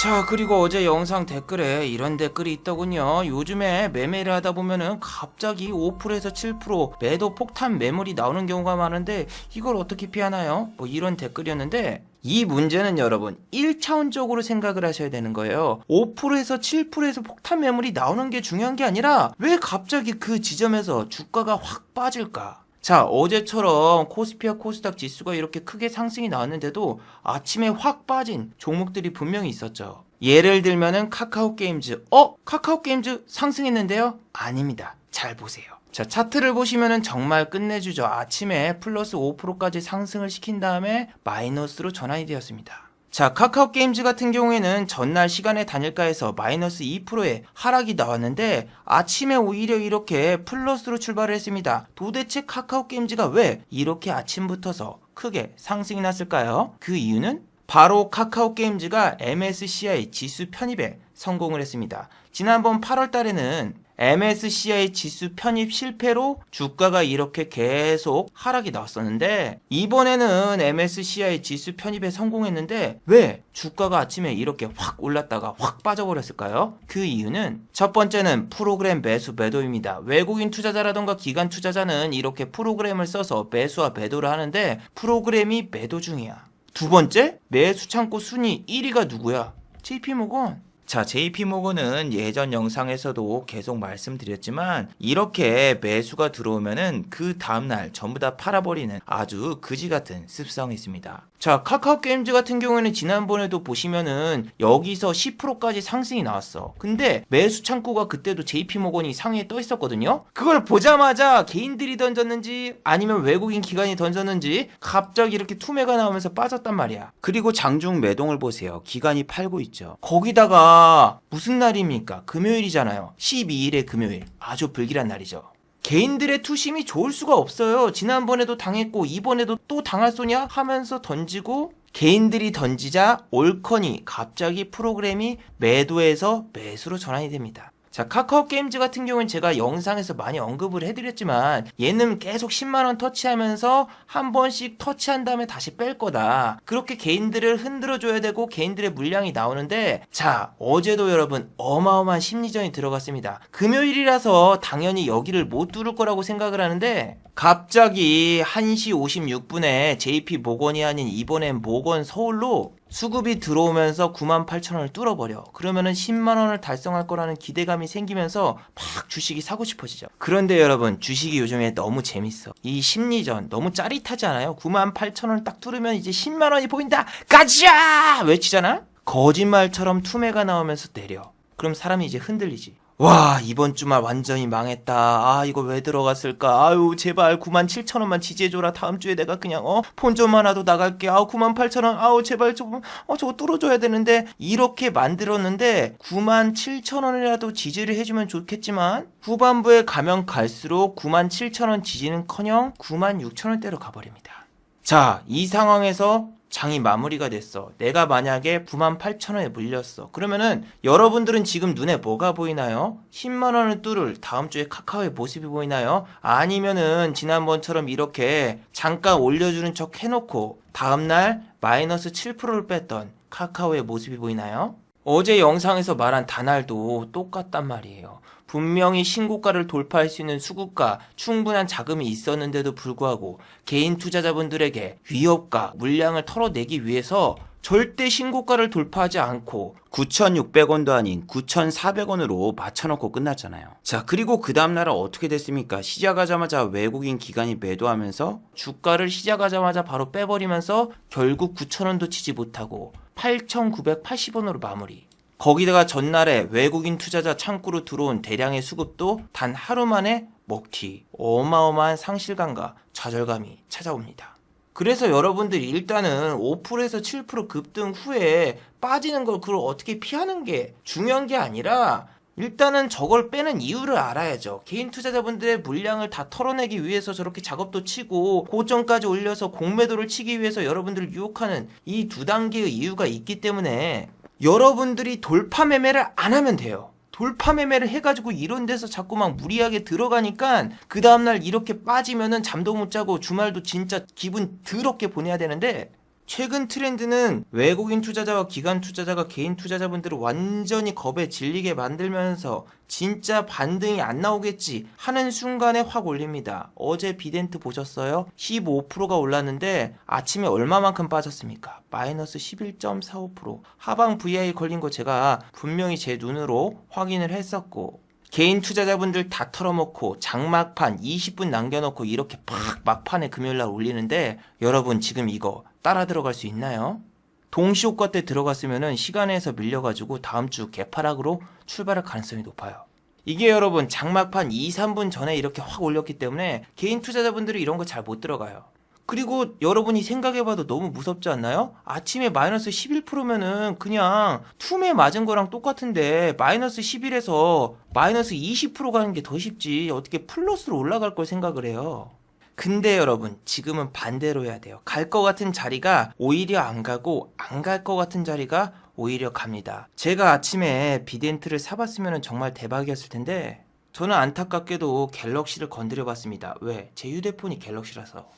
자, 그리고 어제 영상 댓글에 이런 댓글이 있더군요. 요즘에 매매를 하다 보면은 갑자기 5%에서 7% 매도 폭탄 매물이 나오는 경우가 많은데 이걸 어떻게 피하나요? 뭐 이런 댓글이었는데, 이 문제는 여러분 1차원적으로 생각을 하셔야 되는 거예요. 5%에서 7%에서 폭탄 매물이 나오는 게 중요한 게 아니라 왜 갑자기 그 지점에서 주가가 확 빠질까? 자, 어제처럼 코스피와 코스닥 지수가 이렇게 크게 상승이 나왔는데도 아침에 확 빠진 종목들이 분명히 있었죠. 예를 들면은 카카오게임즈. 카카오게임즈 상승했는데요? 아닙니다. 잘 보세요. 자, 차트를 보시면은 정말 끝내주죠. 아침에 플러스 5%까지 상승을 시킨 다음에 마이너스로 전환이 되었습니다. 자, 카카오게임즈 같은 경우에는 전날 시간의 단일가에서 마이너스 2%의 하락이 나왔는데 아침에 오히려 이렇게 플러스로 출발을 했습니다. 도대체 카카오게임즈가 왜 이렇게 아침부터서 크게 상승이 났을까요? 그 이유는 바로 카카오게임즈가 MSCI 지수 편입에 성공을 했습니다. 지난번 8월 달에는 MSCI 지수 편입 실패로 주가가 이렇게 계속 하락이 나왔었는데, 이번에는 MSCI 지수 편입에 성공했는데 왜 주가가 아침에 이렇게 확 올랐다가 확 빠져버렸을까요? 그 이유는 첫 번째는 프로그램 매수 매도입니다. 외국인 투자자라던가 기관 투자자는 이렇게 프로그램을 써서 매수와 매도를 하는데 프로그램이 매도 중이야. 두 번째, 매수 창고 순위 1위가 누구야? JP모건. 자, JP모건은 예전 영상에서도 계속 말씀드렸지만 이렇게 매수가 들어오면은 그 다음날 전부 다 팔아버리는 아주 그지 같은 습성이 있습니다. 자, 카카오게임즈 같은 경우에는 지난번에도 보시면은 여기서 10%까지 상승이 나왔어. 근데 매수 창고가 그때도 JP모건이 상위에 떠 있었거든요. 그걸 보자마자 개인들이 던졌는지 아니면 외국인 기관이 던졌는지 갑자기 이렇게 투매가 나오면서 빠졌단 말이야. 그리고 장중 매동을 보세요. 기관이 팔고 있죠. 거기다가 무슨 날입니까? 금요일이잖아요. 12일의 금요일. 아주 불길한 날이죠. 개인들의 투심이 좋을 수가 없어요. 지난번에도 당했고 이번에도 또 당할 소냐 하면서 던지고, 개인들이 던지자 올커니 갑자기 프로그램이 매도에서 매수로 전환이 됩니다. 자, 카카오게임즈 같은 경우는 제가 영상에서 많이 언급을 해드렸지만 얘는 계속 10만원 터치하면서 한 번씩 터치한 다음에 다시 뺄 거다. 그렇게 개인들을 흔들어줘야 되고 개인들의 물량이 나오는데, 자, 어제도 여러분 어마어마한 심리전이 들어갔습니다. 금요일이라서 당연히 여기를 못 뚫을 거라고 생각을 하는데 갑자기 1시 56분에 JP모건이 아닌 이번엔 모건 서울로 수급이 들어오면서 98,000원을 뚫어버려. 그러면은 10만원을 달성할 거라는 기대감이 생기면서 막 주식이 사고 싶어지죠. 그런데 여러분, 주식이 요즘에 너무 재밌어. 이 심리전 너무 짜릿하지 않아요? 98,000원을 딱 뚫으면 이제 10만원이 보인다! 가자! 외치잖아? 거짓말처럼 투매가 나오면서 내려. 그럼 사람이 이제 흔들리지. 와, 이번 주말 완전히 망했다. 아, 이거 왜 들어갔을까? 아유, 제발 97,000원만 지지해줘라. 다음 주에 내가 그냥 본점 하나도 나갈게. 아우, 98,000원. 아우, 제발 좀 저거 뚫어줘야 되는데. 이렇게 만들었는데 97,000원이라도 지지를 해주면 좋겠지만 후반부에 가면 갈수록 97,000원 지지는커녕 96,000원대로 가버립니다. 자, 이 상황에서 장이 마무리가 됐어. 내가 만약에 98,000원에 물렸어. 그러면은 여러분들은 지금 눈에 뭐가 보이나요? 10만원을 뚫을 다음 주에 카카오의 모습이 보이나요? 아니면은 지난번처럼 이렇게 잠깐 올려주는 척 해놓고 다음날 마이너스 7%를 뺐던 카카오의 모습이 보이나요? 어제 영상에서 말한 다날도 똑같단 말이에요. 분명히 신고가를 돌파할 수 있는 수급가, 충분한 자금이 있었는데도 불구하고 개인 투자자분들에게 위협가, 물량을 털어내기 위해서 절대 신고가를 돌파하지 않고 9,600원도 아닌 9,400원으로 맞춰놓고 끝났잖아요. 자, 그리고 그 다음날은 어떻게 됐습니까? 시작하자마자 외국인 기관이 매도하면서 주가를 시작하자마자 바로 빼버리면서 결국 9,000원도 치지 못하고 8,980원으로 마무리. 거기다가 전날에 외국인 투자자 창구로 들어온 대량의 수급도 단 하루 만에 먹튀. 어마어마한 상실감과 좌절감이 찾아옵니다. 그래서 여러분들이 일단은 5%에서 7% 급등 후에 빠지는 걸 그걸 어떻게 피하는 게 중요한 게 아니라 일단은 저걸 빼는 이유를 알아야죠. 개인 투자자분들의 물량을 다 털어내기 위해서 저렇게 작업도 치고 고점까지 올려서 공매도를 치기 위해서 여러분들을 유혹하는 이 두 단계의 이유가 있기 때문에 여러분들이 돌파 매매를 안 하면 돼요. 돌파 매매를 해가지고 이런 데서 자꾸 막 무리하게 들어가니까 그 다음날 이렇게 빠지면은 잠도 못 자고 주말도 진짜 기분 더럽게 보내야 되는데 최근 트렌드는 외국인 투자자와 기관 투자자가 개인 투자자분들을 완전히 겁에 질리게 만들면서 진짜 반등이 안 나오겠지 하는 순간에 확 올립니다. 어제 비덴트 보셨어요? 15%가 올랐는데 아침에 얼마만큼 빠졌습니까? 마이너스 11.45%. 하방 VI 걸린 거 제가 분명히 제 눈으로 확인을 했었고, 개인 투자자분들 다 털어먹고 장막판 20분 남겨놓고 이렇게 팍 막판에 금요일날 올리는데, 여러분 지금 이거 따라 들어갈 수 있나요? 동시효과 때 들어갔으면 시간에서 밀려가지고 다음 주 개파락으로 출발할 가능성이 높아요. 이게 여러분 장막판 2, 3분 전에 이렇게 확 올렸기 때문에 개인 투자자분들이 이런 거 잘 못 들어가요. 그리고 여러분이 생각해봐도 너무 무섭지 않나요? 아침에 마이너스 11%면은 그냥 툼에 맞은 거랑 똑같은데 마이너스 11에서 마이너스 20% 가는 게 더 쉽지 어떻게 플러스로 올라갈 걸 생각을 해요. 근데 여러분 지금은 반대로 해야 돼요. 갈 것 같은 자리가 오히려 안 가고 안 갈 것 같은 자리가 오히려 갑니다. 제가 아침에 비덴트를 사봤으면 정말 대박이었을 텐데 저는 안타깝게도 갤럭시를 건드려 봤습니다. 왜? 제 휴대폰이 갤럭시라서.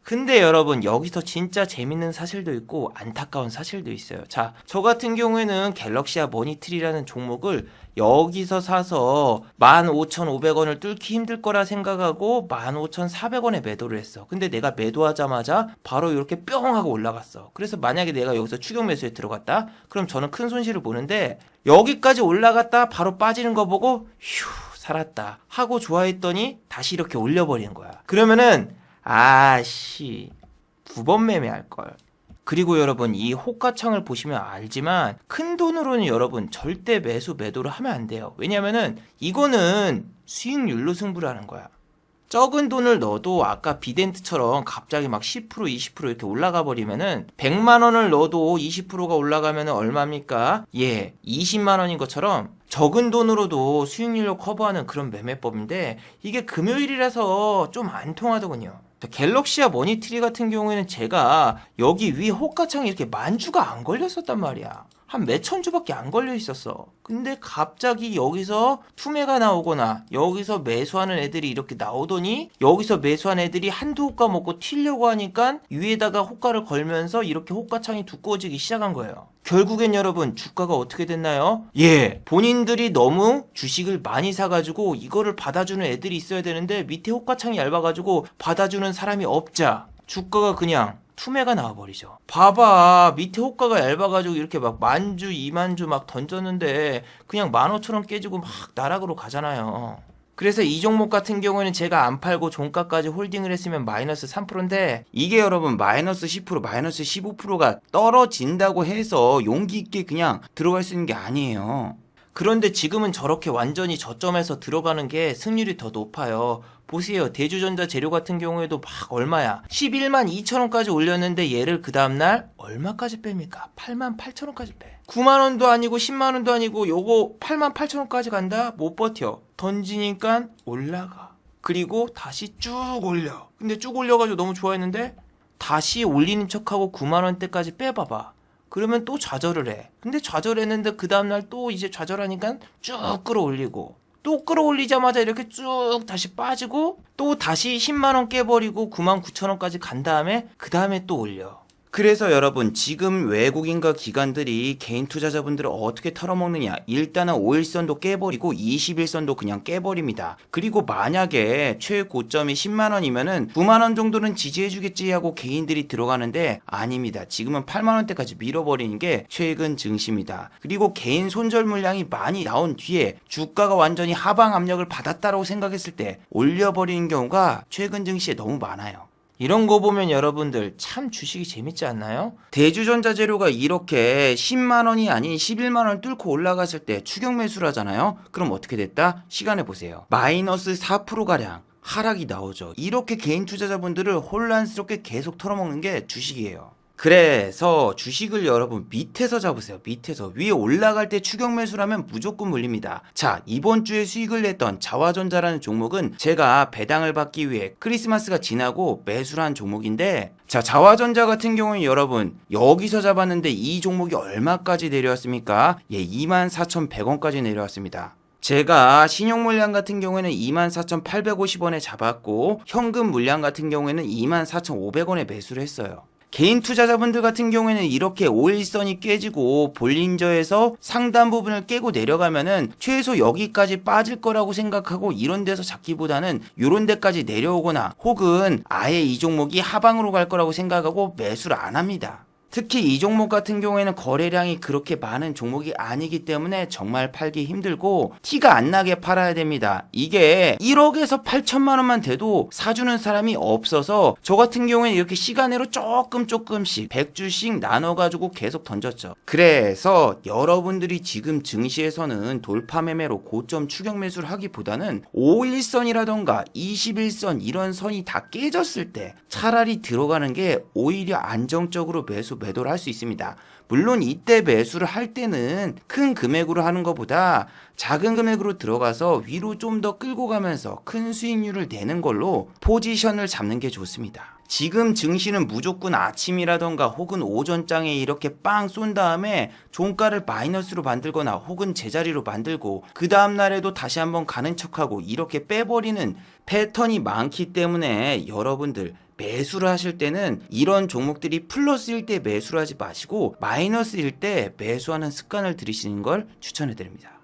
근데 여러분 여기서 진짜 재밌는 사실도 있고 안타까운 사실도 있어요. 자, 저 같은 경우에는 갤럭시아 머니트리라는 종목을 여기서 사서 15,500원을 뚫기 힘들 거라 생각하고 15,400원에 매도를 했어. 근데 내가 매도하자마자 바로 이렇게 뿅 하고 올라갔어. 그래서 만약에 내가 여기서 추격 매수에 들어갔다? 그럼 저는 큰 손실을 보는데, 여기까지 올라갔다 바로 빠지는 거 보고 휴 살았다 하고 좋아했더니 다시 이렇게 올려버리는 거야. 그러면은 아씨 2번 매매할걸. 그리고 여러분 이 호가창을 보시면 알지만 큰 돈으로는 여러분 절대 매도를 하면 안 돼요. 왜냐면은 이거는 수익률로 승부를 하는 거야. 적은 돈을 넣어도 아까 비덴트처럼 갑자기 막 10% 20% 이렇게 올라가 버리면은 100만 원을 넣어도 20%가 올라가면은 얼마입니까? 예, 20만 원인 것처럼 적은 돈으로도 수익률로 커버하는 그런 매매법인데, 이게 금요일이라서 좀 안 통하더군요. 갤럭시아 머니트리 같은 경우에는 제가 여기 위 호가창이 이렇게 만주가 안 걸렸었단 말이야. 한 몇천 주밖에 안 걸려 있었어. 근데 갑자기 여기서 투매가 나오거나 여기서 매수하는 애들이 이렇게 나오더니 여기서 매수한 애들이 한두 호가 먹고 튀려고 하니까 위에다가 호가를 걸면서 이렇게 호가창이 두꺼워지기 시작한 거예요. 결국엔 여러분 주가가 어떻게 됐나요? 예, 본인들이 너무 주식을 많이 사가지고 이거를 받아주는 애들이 있어야 되는데 밑에 호가창이 얇아가지고 받아주는 사람이 없자 주가가 그냥 투매가 나와버리죠. 봐봐, 밑에 호가가 얇아가지고 이렇게 막 만주, 2만주 막 던졌는데 그냥 15,000원 깨지고 막 나락으로 가잖아요. 그래서 이 종목 같은 경우에는 제가 안 팔고 종가까지 홀딩을 했으면 마이너스 3%인데 이게 여러분 마이너스 10%, 마이너스 15%가 떨어진다고 해서 용기 있게 그냥 들어갈 수 있는 게 아니에요. 그런데 지금은 저렇게 완전히 저점에서 들어가는 게 승률이 더 높아요. 보세요. 대주전자 재료 같은 경우에도 막 얼마야? 11만 2천 원까지 올렸는데 얘를 그 다음날 얼마까지 뺍니까? 8만 8천 원까지 빼. 9만 원도 아니고 10만 원도 아니고 요거 8만 8천 원까지 간다? 못 버텨. 던지니까 올라가. 그리고 다시 쭉 올려. 근데 쭉 올려가지고 너무 좋아했는데 다시 올리는 척하고 9만 원대까지 빼봐봐. 그러면 또 좌절을 해. 근데 좌절했는데 그 다음날 또 이제 좌절하니까 쭉 끌어올리고, 또 끌어올리자마자 이렇게 쭉 다시 빠지고 또 다시 10만원 깨버리고 9만 9천원까지 간 다음에 그 다음에 또 올려. 그래서 여러분 지금 외국인과 기관들이 개인 투자자분들을 어떻게 털어먹느냐, 일단은 5일선도 깨버리고 20일선도 그냥 깨버립니다. 그리고 만약에 최고점이 10만원이면은 9만원 정도는 지지해주겠지 하고 개인들이 들어가는데 아닙니다. 지금은 8만원대까지 밀어버리는 게 최근 증시입니다. 그리고 개인 손절 물량이 많이 나온 뒤에 주가가 완전히 하방 압력을 받았다고 생각했을 때 올려버리는 경우가 최근 증시에 너무 많아요. 이런 거 보면 여러분들 참 주식이 재밌지 않나요? 대주전자 재료가 이렇게 10만원이 아닌 11만원 뚫고 올라갔을 때 추격 매수를 하잖아요? 그럼 어떻게 됐다? 시간을 보세요. 마이너스 4%가량 하락이 나오죠. 이렇게 개인 투자자분들을 혼란스럽게 계속 털어먹는 게 주식이에요. 그래서 주식을 여러분 밑에서 잡으세요. 밑에서. 위에 올라갈 때 추격 매수를 하면 무조건 물립니다. 자, 이번 주에 수익을 냈던 자화전자라는 종목은 제가 배당을 받기 위해 크리스마스가 지나고 매수를 한 종목인데, 자, 자화전자 같은 경우는 여러분 여기서 잡았는데 이 종목이 얼마까지 내려왔습니까? 예, 24,100원까지 내려왔습니다. 제가 신용 물량 같은 경우에는 24,850원에 잡았고 현금 물량 같은 경우에는 24,500원에 매수를 했어요. 개인 투자자분들 같은 경우에는 이렇게 5일선이 깨지고 볼린저에서 상단 부분을 깨고 내려가면은 최소 여기까지 빠질 거라고 생각하고 이런 데서 잡기보다는 이런 데까지 내려오거나 혹은 아예 이 종목이 하방으로 갈 거라고 생각하고 매수를 안 합니다. 특히 이 종목 같은 경우에는 거래량이 그렇게 많은 종목이 아니기 때문에 정말 팔기 힘들고 티가 안 나게 팔아야 됩니다. 이게 1억에서 8천만 원만 돼도 사주는 사람이 없어서 저 같은 경우에는 이렇게 시간으로 조금씩 100주씩 나눠가지고 계속 던졌죠. 그래서 여러분들이 지금 증시에서는 돌파 매매로 고점 추격 매수를 하기보다는 5일선이라던가 21선 이런 선이 다 깨졌을 때 차라리 들어가는 게 오히려 안정적으로 매도를 할 수 있습니다. 물론 이때 매수를 할 때는 큰 금액으로 하는 것보다 작은 금액으로 들어가서 위로 좀 더 끌고 가면서 큰 수익률을 내는 걸로 포지션을 잡는 게 좋습니다. 지금 증시는 무조건 아침이라던가 혹은 오전장에 이렇게 빵 쏜 다음에 종가를 마이너스로 만들거나 혹은 제자리로 만들고 그 다음날에도 다시 한번 가는 척하고 이렇게 빼버리는 패턴이 많기 때문에 여러분들 매수를 하실 때는 이런 종목들이 플러스일 때 매수를 하지 마시고 마이너스일 때 매수하는 습관을 들이시는 걸 추천해 드립니다.